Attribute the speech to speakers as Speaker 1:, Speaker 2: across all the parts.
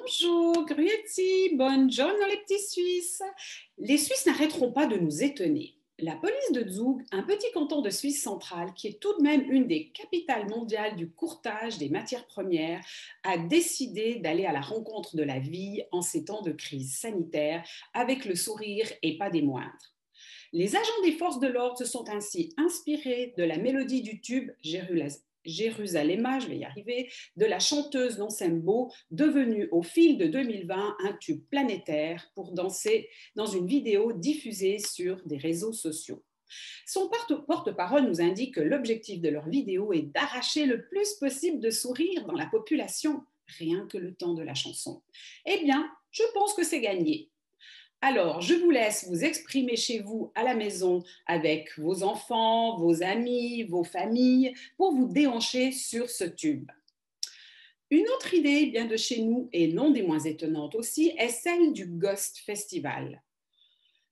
Speaker 1: Bonjour, grüezi, buongiorno les petits Suisses. Les Suisses n'arrêteront pas de nous étonner. La police de Zug, un petit canton de Suisse centrale qui est tout de même une des capitales mondiales du courtage des matières premières, a décidé d'aller à la rencontre de la vie en ces temps de crise sanitaire avec le sourire et pas des moindres. Les agents des forces de l'ordre se sont ainsi inspirés de la mélodie du tube Jérusalemma, je vais y arriver, de la chanteuse Nonsembo, devenue au fil de 2020 un tube planétaire pour danser dans une vidéo diffusée sur des réseaux sociaux. Son porte-parole nous indique que l'objectif de leur vidéo est d'arracher le plus possible de sourires dans la population, rien que le temps de la chanson. Eh bien, je pense que c'est gagné. Alors, je vous laisse vous exprimer chez vous à la maison avec vos enfants, vos amis, vos familles, pour vous déhancher sur ce tube. Une autre idée bien de chez nous, et non des moins étonnantes aussi, est celle du Ghost Festival.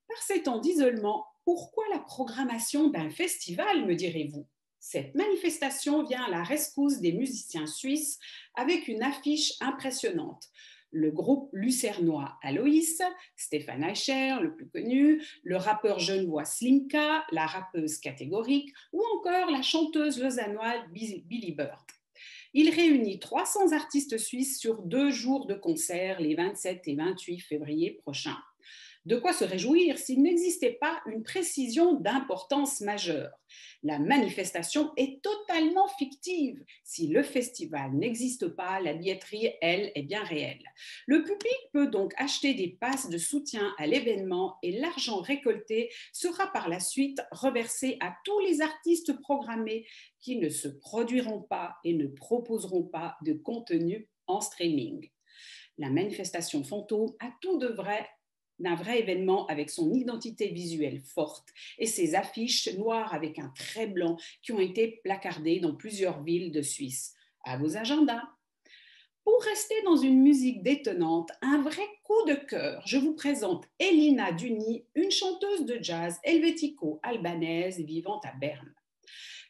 Speaker 1: Par ces temps d'isolement, pourquoi la programmation d'un festival, me direz-vous ? Cette manifestation vient à la rescousse des musiciens suisses avec une affiche impressionnante. Le groupe lucernois Aloïs, Stéphane Eicher, le plus connu, le rappeur genevois Slimka, la rappeuse catégorique ou encore la chanteuse lausannoise Billy Bird. Il réunit 300 artistes suisses sur 2 jours de concert les 27 et 28 février prochains. De quoi se réjouir s'il n'existait pas une précision d'importance majeure. La manifestation est totalement fictive. Si le festival n'existe pas, la billetterie, elle, est bien réelle. Le public peut donc acheter des passes de soutien à l'événement et l'argent récolté sera par la suite reversé à tous les artistes programmés qui ne se produiront pas et ne proposeront pas de contenu en streaming. La manifestation fantôme a tout de vrai d'un vrai événement avec son identité visuelle forte et ses affiches noires avec un trait blanc qui ont été placardées dans plusieurs villes de Suisse. À vos agendas. Pour rester dans une musique détonnante, un vrai coup de cœur, je vous présente Elina Duni, une chanteuse de jazz helvético-albanaise vivant à Berne.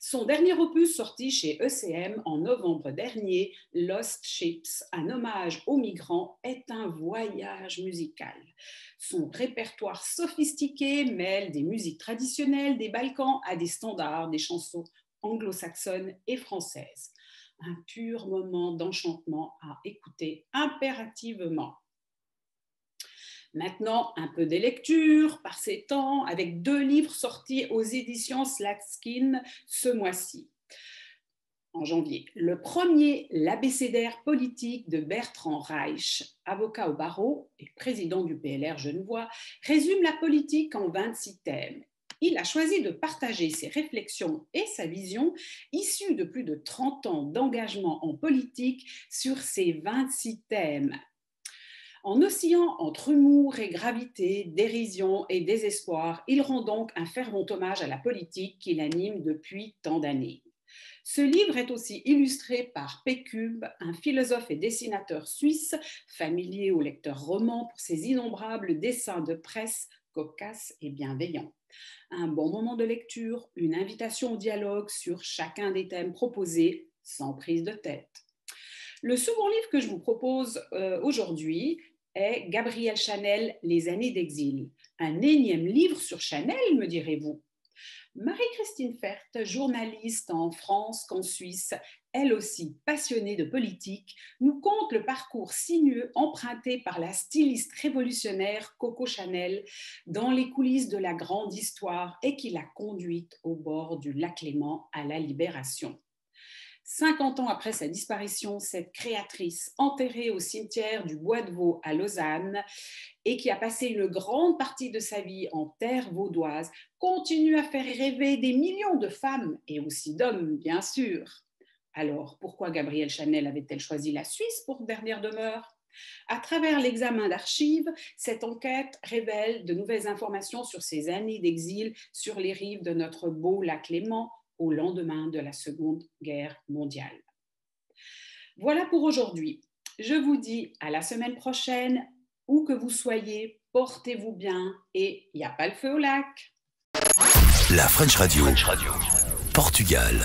Speaker 1: Son dernier opus sorti chez ECM en novembre dernier, Lost Ships, un hommage aux migrants, est un voyage musical. Son répertoire sophistiqué mêle des musiques traditionnelles des Balkans à des standards, des chansons anglo-saxonnes et françaises. Un pur moment d'enchantement à écouter impérativement. Maintenant, un peu des lectures par ces temps, avec 2 livres sortis aux éditions Slatskin ce mois-ci, en janvier. Le premier, l'abécédaire politique de Bertrand Reich, avocat au barreau et président du PLR genevois, résume la politique en 26 thèmes. Il a choisi de partager ses réflexions et sa vision, issues de plus de 30 ans d'engagement en politique, sur ces 26 thèmes. En oscillant entre humour et gravité, dérision et désespoir, il rend donc un fervent hommage à la politique qui l'anime depuis tant d'années. Ce livre est aussi illustré par Pécube, un philosophe et dessinateur suisse, familier aux lecteurs romans pour ses innombrables dessins de presse cocasses et bienveillants. Un bon moment de lecture, une invitation au dialogue sur chacun des thèmes proposés, sans prise de tête. Le second livre que je vous propose aujourd'hui est Gabrielle Chanel, Les années d'exil. Un énième livre sur Chanel, me direz-vous. Marie-Christine Fert, journaliste en France qu'en Suisse, elle aussi passionnée de politique, nous conte le parcours sinueux emprunté par la styliste révolutionnaire Coco Chanel dans les coulisses de la grande histoire et qui l'a conduite au bord du lac Léman à la Libération. 50 ans après sa disparition, cette créatrice enterrée au cimetière du Bois de Vaux à Lausanne et qui a passé une grande partie de sa vie en terre vaudoise continue à faire rêver des millions de femmes et aussi d'hommes, bien sûr. Alors, pourquoi Gabrielle Chanel avait-elle choisi la Suisse pour dernière demeure ? À travers l'examen d'archives, cette enquête révèle de nouvelles informations sur ces années d'exil sur les rives de notre beau lac Léman, au lendemain de la Seconde Guerre mondiale. Voilà pour aujourd'hui. Je vous dis à la semaine prochaine, où que vous soyez, portez-vous bien et il n'y a pas le feu au lac.
Speaker 2: La French Radio, Portugal.